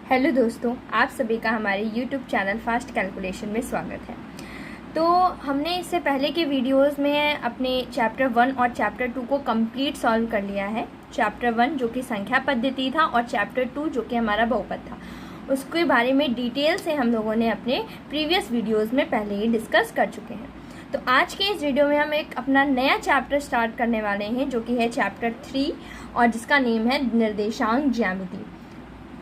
Hello दोस्तों, आप सभी का हमारे YouTube चैनल फास्ट कैलकुलेशन में स्वागत है। तो हमने इससे पहले के वीडियोस में अपने चैप्टर 1 और चैप्टर 2 को कंप्लीट सॉल्व कर लिया है। चैप्टर 1 जो कि संख्या पद्धति था और चैप्टर 2 जो कि हमारा बहुपद था, उसके बारे में डिटेल से हम लोगों ने अपने प्रीवियस वीडियोज़ में पहले ही डिस्कस कर चुके हैं। तो आज के इस वीडियो में हम एक अपना नया चैप्टर स्टार्ट करने वाले हैं जो कि है चैप्टर 3 और जिसका नेम है निर्देशांक ज्यामिति।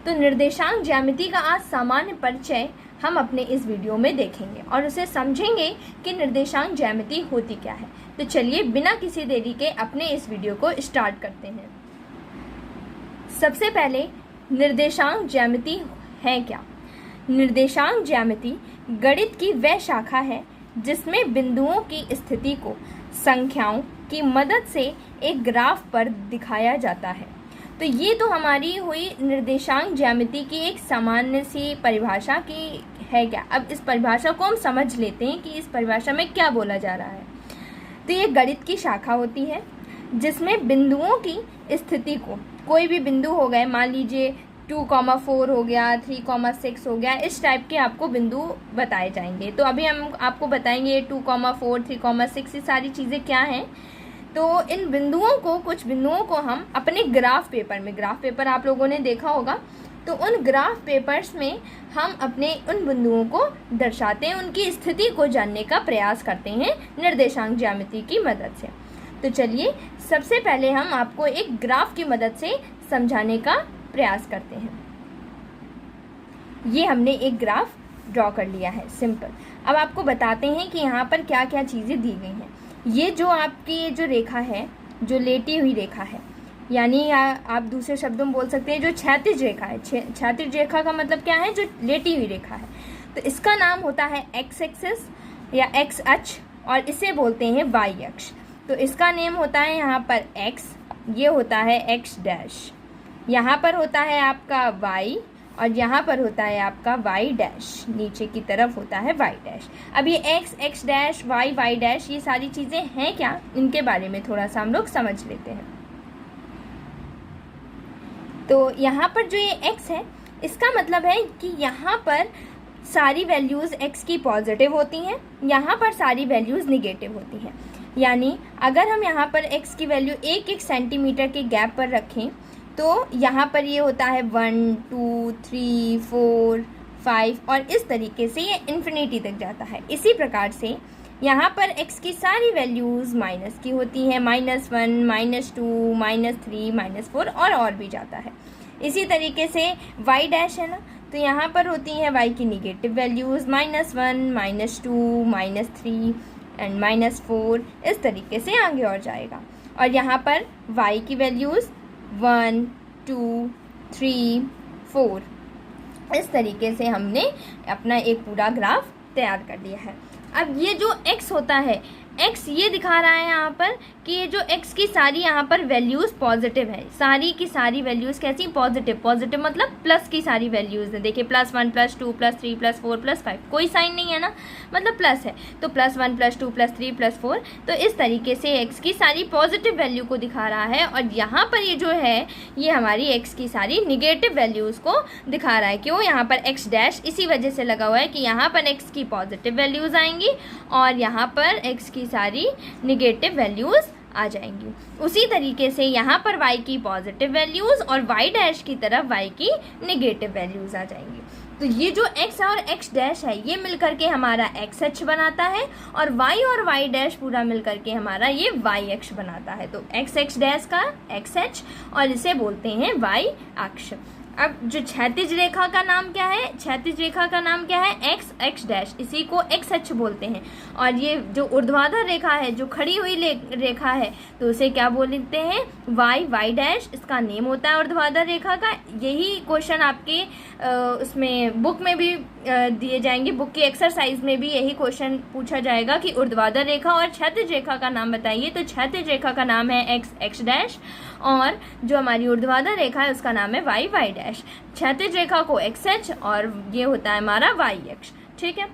तो निर्देशांक ज्यामिति का आज सामान्य परिचय हम अपने इस वीडियो में देखेंगे और उसे समझेंगे कि निर्देशांक ज्यामिति होती क्या है। तो चलिए बिना किसी देरी के अपने इस वीडियो को स्टार्ट करते हैं। सबसे पहले निर्देशांक ज्यामिति है क्या? निर्देशांक ज्यामिति गणित की वह शाखा है जिसमें बिंदुओं की स्थिति को संख्याओं की मदद से एक ग्राफ पर दिखाया जाता है। तो ये तो हमारी हुई निर्देशांक ज्यामिति की एक सामान्य सी परिभाषा की है क्या। अब इस परिभाषा को हम समझ लेते हैं कि इस परिभाषा में क्या बोला जा रहा है। तो ये गणित की शाखा होती है जिसमें बिंदुओं की स्थिति को, कोई भी बिंदु हो गए, मान लीजिए 2,4 हो गया, 3,6 हो गया, इस टाइप के आपको बिंदु बताए जाएंगे। तो अभी हम आपको बताएंगे 2,4, 3,6 ये सारी चीज़ें क्या हैं। तो इन बिंदुओं को, कुछ बिंदुओं को हम अपने ग्राफ पेपर में, ग्राफ पेपर आप लोगों ने देखा होगा, तो उन ग्राफ पेपर्स में हम अपने उन बिंदुओं को दर्शाते हैं, उनकी स्थिति को जानने का प्रयास करते हैं निर्देशांक ज्यामिति की मदद से। तो चलिए सबसे पहले हम आपको एक ग्राफ की मदद से समझाने का प्रयास करते हैं। ये हमने एक ग्राफ ड्रॉ कर लिया है, सिंपल। अब आपको बताते हैं कि यहाँ पर क्या क्या चीज़ें दी गई हैं। ये जो आपकी जो रेखा है, जो लेटी हुई रेखा है, यानी आप दूसरे शब्दों में बोल सकते हैं जो क्षैतिज रेखा है। क्षैतिज रेखा का मतलब क्या है? जो लेटी हुई रेखा है। तो इसका नाम होता है एक्स एक्सिस या एक्स अक्ष और इसे बोलते हैं वाई अक्ष। तो इसका नेम होता है यहाँ पर एक्स, ये होता है एक्स डैश, यहाँ पर होता है आपका वाई और यहाँ पर होता है आपका वाई डैश, नीचे की तरफ होता है वाई डैश। अब ये X, X dash, Y, Y dash, ये सारी चीज़ें हैं क्या, इनके बारे में थोड़ा सा हम लोग समझ लेते हैं। तो यहाँ पर जो ये एक्स है, इसका मतलब है कि यहाँ पर सारी वैल्यूज़ एक्स की पॉजिटिव होती हैं, यहाँ पर सारी वैल्यूज़ निगेटिव होती हैं। यानी अगर हम यहाँ पर एक्स की वैल्यू 1-1 सेंटीमीटर के गैप पर रखें तो यहाँ पर ये होता है 1, 2, 3, 4, 5 और इस तरीके से ये इन्फिनिटी तक जाता है। इसी प्रकार से यहाँ पर x की सारी वैल्यूज़ माइनस की होती हैं, -1, -2, -3, -4 और भी जाता है। इसी तरीके से y डैश है ना, तो यहाँ पर होती हैं y की निगेटिव वैल्यूज़ -1, -2, -3 एंड -4, इस तरीके से आगे और जाएगा। और यहाँ पर y की वैल्यूज़ 1, 2, 3, 4, इस तरीके से हमने अपना एक पूरा ग्राफ तैयार कर लिया है। अब ये जो x होता है, x ये दिखा रहा है यहाँ पर कि ये जो x की सारी यहाँ पर वैल्यूज़ पॉजिटिव है, सारी की सारी वैल्यूज़ कैसी? पॉजिटिव। पॉजिटिव मतलब प्लस की सारी वैल्यूज़ है। देखिए +1, +2, +3, +4, +5, कोई साइन नहीं है ना, मतलब प्लस है। तो +1, +2, +3, +4, तो इस तरीके से x की सारी पॉजिटिव वैल्यू को दिखा रहा है। और यहाँ पर ये जो है, ये हमारी x की सारी निगेटिव वैल्यूज़ को दिखा रहा है। क्यों? यहाँ पर x डैश इसी वजह से लगा हुआ है कि यहाँ पर x की पॉजिटिव वैल्यूज़ आएंगी और यहाँ पर x की सारी निगेटिव वैल्यूज़ आ जाएंगी। उसी तरीके से यहाँ पर y की पॉजिटिव वैल्यूज़ और y डैश की तरफ y की निगेटिव वैल्यूज़ आ जाएंगी। तो ये जो x और x डैश है, ये मिलकर के हमारा x अक्ष बनाता है और y और y डैश पूरा मिलकर के हमारा ये y अक्ष बनाता है। तो x डैश का x अक्ष और इसे बोलते हैं y अक्ष। अब जो क्षैतिज रेखा का नाम क्या है? क्षैतिज रेखा का नाम क्या है? एक्स, एक्स डैश, इसी को एक्स अक्ष बोलते हैं। और ये जो ऊर्ध्वाधर रेखा है, जो खड़ी हुई रेखा है, तो उसे क्या बोलते हैं? वाई, वाई डैश, इसका नेम होता है ऊर्ध्वाधर रेखा का। यही क्वेश्चन आपके उसमें बुक में भी दिए जाएंगे, बुक की एक्सरसाइज में भी यही क्वेश्चन पूछा जाएगा कि ऊर्ध्वाधर रेखा और क्षैतिज रेखा का नाम बताइए। तो क्षैतिज रेखा का नाम है एक्स, एक्स डैश और जो हमारी ऊर्ध्वाधर रेखा है उसका नाम है वाई, वाई डैश। क्षैतिज रेखा को एक्स अक्ष और ये होता है हमारा वाई अक्ष। ठीक है।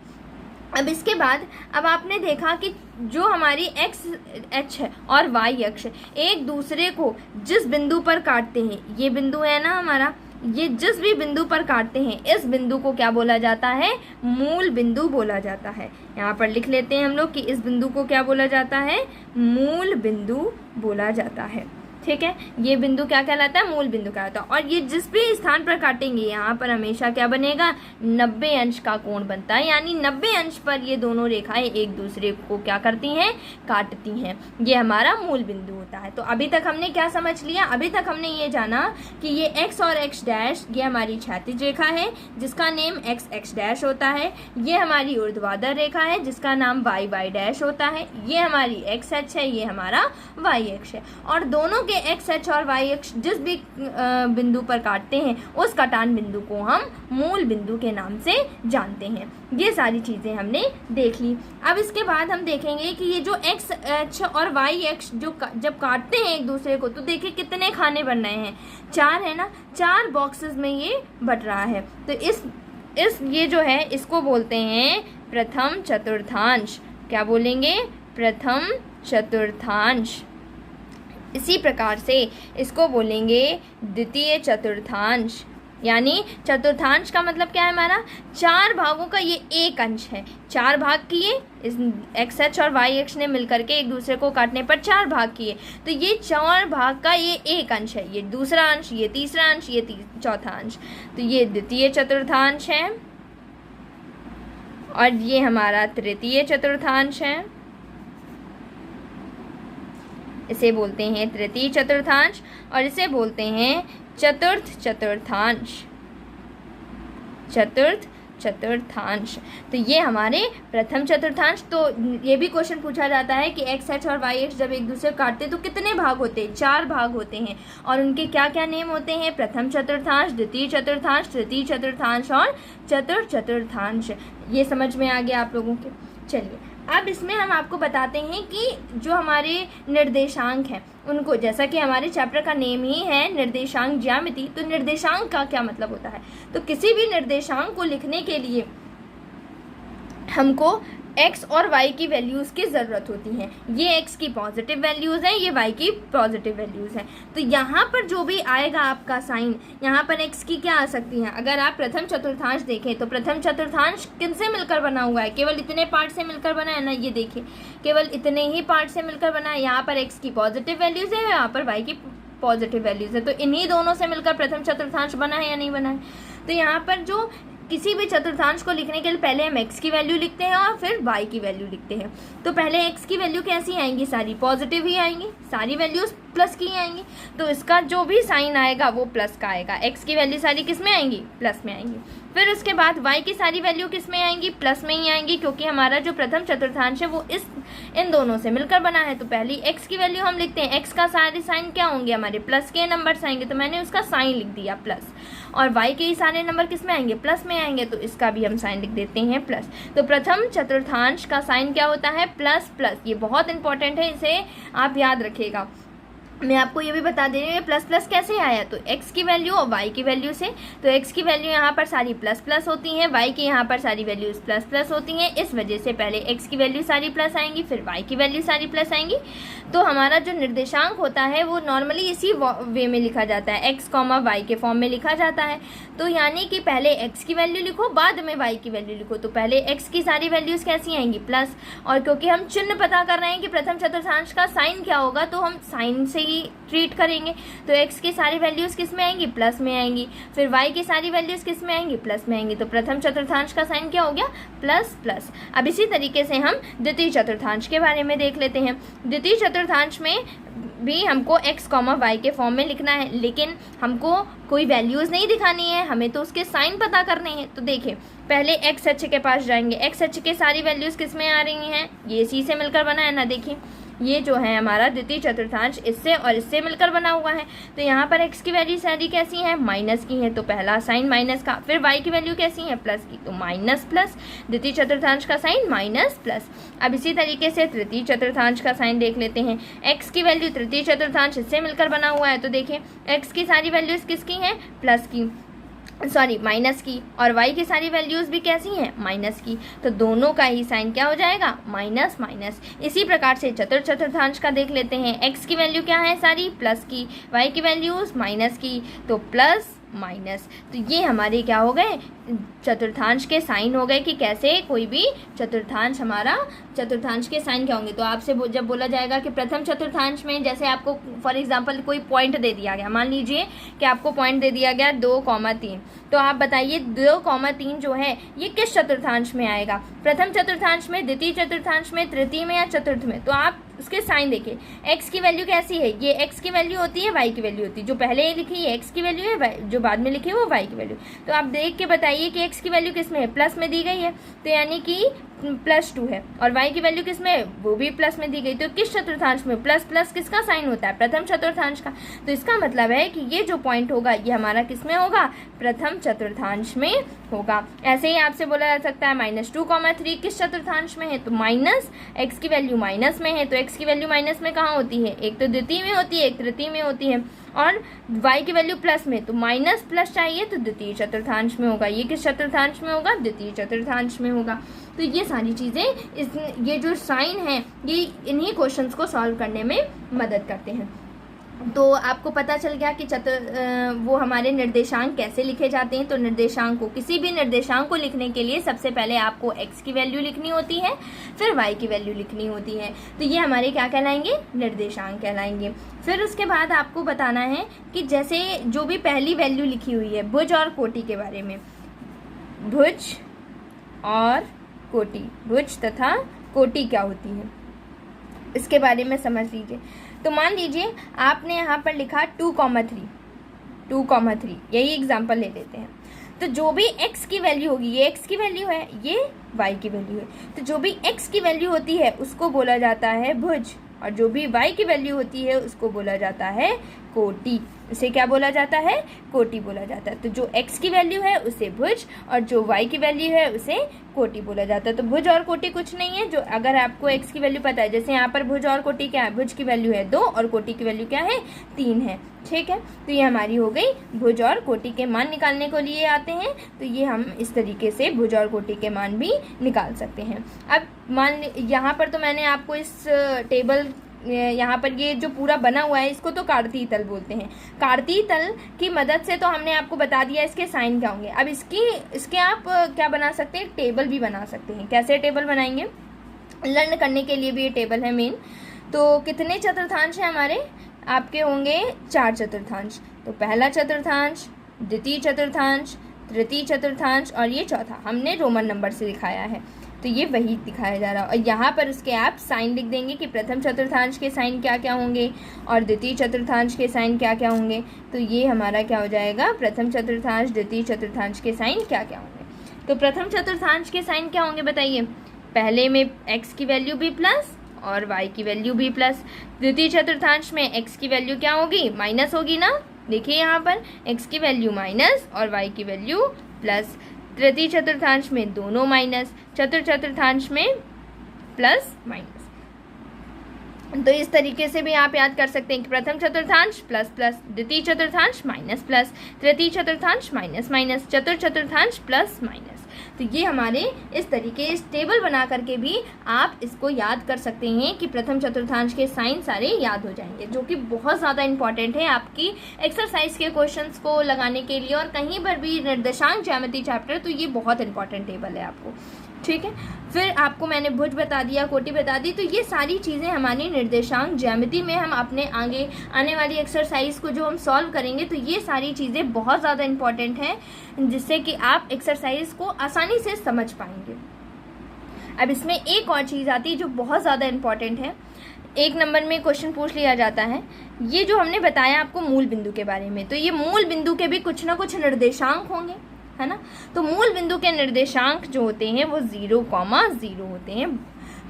अब इसके बाद अब आपने देखा कि जो हमारी एक्स अक्ष और वाई अक्ष एक दूसरे को जिस बिंदु पर काटते हैं, ये बिंदु है ना हमारा, ये जिस भी बिंदु पर काटते हैं इस बिंदु को क्या बोला जाता है, मूल बिंदु बोला जाता है। यहाँ पर लिख लेते हैं हम लोग कि इस बिंदु को क्या बोला जाता है, मूल बिंदु बोला जाता है। ठीक है, ये बिंदु क्या कहलाता है, मूल बिंदु कहलाता है। और ये जिस भी स्थान पर काटेंगे यहाँ पर हमेशा क्या बनेगा, 90 अंश का कोण बनता है, यानी 90 अंश पर ये दोनों रेखाएं एक दूसरे को क्या करती हैं, काटती हैं। ये हमारा मूल बिंदु होता है। तो अभी तक हमने क्या समझ लिया, अभी तक हमने ये जाना कि ये x और x डैश ये हमारी क्षैतिज रेखा है जिसका नेम x डैश होता है, ये हमारी ऊर्ध्वाधर रेखा है जिसका नाम y डैश होता है, ये हमारी x अक्ष है, ये हमारा y अक्ष है। और दोनों के एक्स अक्ष और वाई अक्ष जिस भी बिंदु पर काटते हैं उस कटान बिंदु को हम मूल बिंदु के नाम से जानते हैं। ये सारी चीज़ें हमने देख ली। अब इसके बाद हम देखेंगे कि ये जो एक्स अक्ष और वाई अक्ष जो जब काटते हैं एक दूसरे को तो देखिए कितने खाने बन रहे हैं, 4 है ना, 4 बॉक्सेस में ये बट रहा है। तो इस ये जो है इसको बोलते हैं प्रथम चतुर्थांश। क्या बोलेंगे, प्रथम चतुर्थांश। इसी प्रकार से इसको बोलेंगे द्वितीय चतुर्थांश। यानी चतुर्थांश का मतलब क्या है, हमारा 4 भागों का ये एक अंश है। 4 भाग किए, इस एक्स अक्ष और वाई अक्ष ने मिलकर के एक दूसरे को काटने पर 4 भाग किए, तो ये 4 भाग का ये एक अंश है, ये दूसरा अंश, ये तीसरा अंश, ये चौथा अंश। तो ये द्वितीय चतुर्थांश है और ये हमारा तृतीय चतुर्थांश है, इसे बोलते हैं तृतीय चतुर्थांश। और इसे बोलते हैं चतुर्थ चतुर्थांश, चतुर्थ चतुर्थांश। तो ये हमारे प्रथम चतुर्थांश। तो ये भी क्वेश्चन पूछा जाता है कि एक्स अक्ष और वाई अक्ष जब एक दूसरे को काटते हैं तो कितने भाग होते हैं, 4 भाग होते हैं। और उनके क्या क्या नेम होते हैं, प्रथम चतुर्थांश, द्वितीय चतुर्थांश, तृतीय चतुर्थांश और चतुर्थ चतुर्थांश। ये समझ में आ गया आप लोगों के। चलिए अब इसमें हम आपको बताते हैं कि जो हमारे निर्देशांक हैं उनको, जैसा कि हमारे चैप्टर का नेम ही है निर्देशांक ज्यामिति, तो निर्देशांक का क्या मतलब होता है। तो किसी भी निर्देशांक को लिखने के लिए हमको x और y की वैल्यूज़ की ज़रूरत होती है। ये x की पॉजिटिव वैल्यूज़ हैं, ये y की पॉजिटिव वैल्यूज़ हैं। तो यहाँ पर जो भी आएगा आपका साइन, यहाँ पर x की क्या आ सकती है। अगर आप प्रथम चतुर्थांश देखें तो प्रथम चतुर्थांश किनसे मिलकर बना हुआ है, केवल इतने पार्ट से मिलकर बना है ना, ये देखिए केवल इतने ही पार्ट से मिलकर बना है। यहाँ पर x की पॉजिटिव वैल्यूज़ है, यहाँ पर y की पॉजिटिव वैल्यूज़ है, तो इन्हीं दोनों से मिलकर प्रथम चतुर्थांश बना है या नहीं बना है। तो यहाँ पर जो किसी भी चतुर्थांश को लिखने के लिए पहले हम x की वैल्यू लिखते हैं और फिर y की वैल्यू लिखते हैं। तो पहले x की वैल्यू कैसी आएंगी, सारी पॉजिटिव ही आएंगी, सारी वैल्यूज प्लस की आएंगी, तो इसका जो भी साइन आएगा वो प्लस का आएगा। x की वैल्यू सारी किस में आएंगी, प्लस में आएंगी। फिर उसके बाद y की सारी वैल्यू किस में आएंगी, प्लस में ही आएंगी, क्योंकि हमारा जो प्रथम चतुर्थांश है वो इन दोनों से मिलकर बना है। तो पहली x की वैल्यू हम लिखते हैं, x का सारे साइन क्या होंगे, हमारे प्लस के नंबर्स आएंगे, तो मैंने उसका साइन लिख दिया प्लस। और y के सारे नंबर किस में आएंगे, प्लस में आएंगे, तो इसका भी हम साइन लिख देते हैं प्लस। तो प्रथम चतुर्थांश का साइन क्या होता है, प्लस प्लस। ये बहुत इंपॉर्टेंट है, इसे आप याद रखिएगा। मैं आपको ये भी बता दे रही हूँ प्लस प्लस कैसे आया, तो x की वैल्यू और y की वैल्यू से। तो x की वैल्यू यहाँ पर सारी प्लस प्लस होती हैं, y की यहाँ पर सारी वैल्यूज प्लस प्लस होती हैं, इस वजह से पहले x की वैल्यू सारी प्लस आएंगी, फिर y की वैल्यू सारी प्लस आएंगी। तो हमारा जो निर्देशांक होता है वो नॉर्मली इसी वे में लिखा जाता है, x, y के फॉर्म में लिखा जाता है। तो यानी कि पहले x की वैल्यू लिखो, बाद में y की वैल्यू लिखो। तो पहले x की सारी वैल्यूज कैसी आएंगी, प्लस। और क्योंकि हम चिन्ह पता कर रहे हैं कि प्रथम चतुर्थांश का साइन क्या होगा, तो हम साइन से ही ट्रीट करेंगे। तो x की सारी वैल्यूज किस में आएंगी, प्लस में आएंगी। फिर y की सारी वैल्यूज किस में आएंगी, प्लस में आएंगी। तो प्रथम चतुर्थांश का साइन क्या हो गया, प्लस प्लस। अब इसी तरीके से हम द्वितीय चतुर्थांश के बारे में देख लेते हैं। द्वितीय चतुर्थांश में भी हमको x, y के फॉर्म में लिखना है, लेकिन हमको कोई वैल्यूज़ नहीं दिखानी है, हमें तो उसके साइन पता करने हैं। तो देखिए पहले x अक्ष के पास जाएंगे, x अक्ष के सारी वैल्यूज़ किस में आ रही हैं, ये c से मिलकर बना है ना। देखिए ये जो है हमारा द्वितीय चतुर्थांश इससे और इससे मिलकर बना हुआ है। तो यहाँ पर x की वैल्यू सारी कैसी है, माइनस की है, तो पहला साइन माइनस का। फिर y की वैल्यू कैसी है, प्लस की, तो माइनस प्लस। द्वितीय चतुर्थांश का साइन माइनस प्लस। अब इसी तरीके से तृतीय चतुर्थांश का साइन देख लेते हैं। x की वैल्यू तृतीय चतुर्थांश इससे मिलकर बना हुआ है, तो देखिए x की सारी वैल्यूज किसकी हैं, प्लस की, सॉरी माइनस की, और y की सारी वैल्यूज़ भी कैसी हैं, माइनस की। तो दोनों का ही साइन क्या हो जाएगा, माइनस माइनस। इसी प्रकार से चतुर्थ चतुर्थांश का देख लेते हैं। x की वैल्यू क्या है, सारी प्लस की, y की वैल्यूज़ माइनस की, तो प्लस माइनस। तो ये हमारे क्या हो गए, चतुर्थांश के साइन हो गए कि कैसे कोई भी चतुर्थांश, हमारा चतुर्थांश के साइन क्या होंगे। तो आपसे जब बोला जाएगा कि प्रथम चतुर्थांश में, जैसे आपको फॉर एग्जांपल कोई पॉइंट दे दिया गया, मान लीजिए कि आपको पॉइंट दे दिया गया 2,3, तो आप बताइए 2,3 जो है ये किस चतुर्थांश में आएगा, प्रथम चतुर्थांश में, द्वितीय चतुर्थांश में, तृतीय में या चतुर्थ में। तो आप उसके साइन देखिए, x की वैल्यू कैसी है, ये x की वैल्यू होती है, y की वैल्यू होती है, जो पहले लिखी ये x की वैल्यू है, जो बाद में लिखी है वो y की वैल्यू। तो आप देख के बताइए कि x की वैल्यू किस में है, प्लस में दी गई है, तो यानी कि +2 है, और y की वैल्यू किस में है, वो भी प्लस में दी गई। तो किस चतुर्थांश में, प्लस प्लस किसका साइन होता है, प्रथम चतुर्थांश का। तो इसका मतलब है कि ये जो पॉइंट होगा ये हमारा किस में होगा, प्रथम चतुर्थांश में होगा। ऐसे ही आपसे बोला जा सकता है -2,3 किस चतुर्थांश में है, तो माइनस x की वैल्यू माइनस में है, तो x की वैल्यू माइनस में कहाँ होती है, एक तो द्वितीय में होती है, एक तृतीय में होती है, और y की वैल्यू प्लस में, तो माइनस प्लस चाहिए तो द्वितीय चतुर्थांश में होगा। ये किस चतुर्थांश में होगा, द्वितीय चतुर्थांश में होगा। तो ये सारी चीज़ें ये जो साइन है ये इन्हीं क्वेश्चंस को सॉल्व करने में मदद करते हैं। तो आपको पता चल गया कि वो हमारे निर्देशांक कैसे लिखे जाते हैं। तो निर्देशांक को, किसी भी निर्देशांक को लिखने के लिए सबसे पहले आपको x की वैल्यू लिखनी होती है, फिर y की वैल्यू लिखनी होती है। तो ये हमारे क्या कहलाएंगे, निर्देशांक कहलाएंगे। फिर उसके बाद आपको बताना है कि जैसे जो भी पहली वैल्यू लिखी हुई है भुज और कोटि के बारे में, भुज और कोटि, भुज तथा कोटि क्या होती है इसके बारे में समझ लीजिए। तो मान लीजिए आपने यहाँ पर लिखा 2,3, यही एग्जाम्पल ले लेते हैं। तो जो भी x की वैल्यू होगी, ये x की वैल्यू है, ये y की वैल्यू है, तो जो भी x की वैल्यू होती है उसको बोला जाता है भुज, और जो भी y की वैल्यू होती है उसको बोला जाता है कोटि। इसे क्या बोला जाता है, कोटि बोला जाता है। तो जो x की वैल्यू है उसे भुज, और जो y की वैल्यू है उसे कोटि बोला जाता है। तो भुज और कोटि कुछ नहीं है, जो अगर आपको x की वैल्यू पता है, जैसे यहाँ पर भुज और कोटि क्या है, भुज की वैल्यू है 2 और कोटि की वैल्यू क्या है, 3 है। ठीक है, तो ये हमारी हो गई भुज और कोटि के मान निकालने को लिए आते हैं। तो ये हम इस तरीके से भुज और कोटि के मान भी निकाल सकते हैं। अब मान यहाँ पर तो मैंने आपको इस टेबल, यहाँ पर ये जो पूरा बना हुआ है इसको तो कार्तीय तल बोलते हैं। कार्तीय तल की मदद से तो हमने आपको बता दिया इसके साइन क्या होंगे। अब इसके आप क्या बना सकते हैं, टेबल भी बना सकते हैं। कैसे टेबल बनाएंगे, लर्न करने के लिए भी ये टेबल है मेन। तो कितने चतुर्थांश हैं हमारे, आपके होंगे 4 चतुर्थांश। तो पहला चतुर्थांश, द्वितीय चतुर्थांश, तृतीय चतुर्थांश और ये चौथा हमने रोमन नंबर से दिखाया है। तो ये वही दिखाया जा रहा है, और यहाँ पर उसके आप साइन लिख देंगे कि प्रथम चतुर्थांश के साइन क्या क्या होंगे और द्वितीय चतुर्थांश के साइन क्या क्या होंगे। तो ये हमारा क्या हो जाएगा, प्रथम चतुर्थांश, द्वितीय चतुर्थांश के साइन क्या क्या होंगे। तो प्रथम चतुर्थांश के साइन क्या होंगे बताइए, पहले में x की वैल्यू भी प्लस और y की वैल्यू भी प्लस। द्वितीय चतुर्थांश में x की वैल्यू क्या होगी, माइनस होगी ना, देखिए यहाँ पर x की वैल्यू माइनस और y की वैल्यू प्लस। तृतीय चतुर्थांश में दोनों माइनस, चतुर्थ चतुर्थांश में प्लस माइनस। तो इस तरीके से भी आप याद कर सकते हैं कि प्रथम चतुर्थांश प्लस प्लस, द्वितीय चतुर्थांश माइनस प्लस, तृतीय चतुर्थांश माइनस माइनस, चतुर्थ चतुर्थांश प्लस माइनस। तो ये हमारे इस तरीके इस टेबल बना करके भी आप इसको याद कर सकते हैं कि प्रथम चतुर्थांश के साइन सारे याद हो जाएंगे, जो कि बहुत ज़्यादा इंपॉर्टेंट है आपकी एक्सरसाइज के क्वेश्चंस को लगाने के लिए, और कहीं पर भी निर्देशांक ज्यामिति चैप्टर, तो ये बहुत इंपॉर्टेंट टेबल है आपको। ठीक है, फिर आपको मैंने भुज बता दिया, कोटि बता दी। तो ये सारी चीज़ें हमारी निर्देशांक ज्यामिति में हम अपने आगे आने वाली एक्सरसाइज को जो हम सॉल्व करेंगे, तो ये सारी चीज़ें बहुत ज़्यादा इंपॉर्टेंट हैं, जिससे कि आप एक्सरसाइज को आसानी से समझ पाएंगे। अब इसमें एक और चीज़ आती है जो बहुत ज़्यादा इंपॉर्टेंट है, 1 नंबर में क्वेश्चन पूछ लिया जाता है। ये जो हमने बताया आपको मूल बिंदु के बारे में, तो ये मूल बिंदु के भी कुछ ना कुछ निर्देशांक होंगे, है ना। तो मूल बिंदु के निर्देशांक जो होते हैं वो 0,0 होते हैं।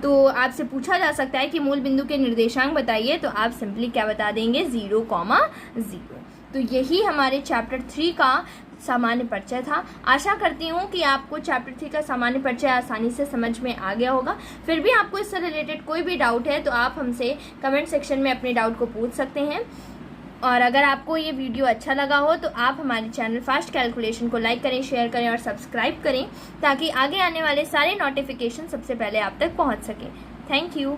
तो आपसे पूछा जा सकता है कि मूल बिंदु के निर्देशांक बताइए, तो आप सिंपली क्या बता देंगे, 0,0। तो यही हमारे चैप्टर 3 का सामान्य परिचय था। आशा करती हूँ कि आपको चैप्टर 3 का सामान्य परिचय आसानी से समझ में आ गया होगा। फिर भी आपको इससे रिलेटेड कोई भी डाउट है तो आप हमसे कमेंट सेक्शन में अपने डाउट को पूछ सकते हैं। और अगर आपको ये वीडियो अच्छा लगा हो तो आप हमारे चैनल फास्ट कैलकुलेशन को लाइक करें, शेयर करें और सब्सक्राइब करें, ताकि आगे आने वाले सारे नोटिफिकेशन सबसे पहले आप तक पहुंच सकें। Thank you.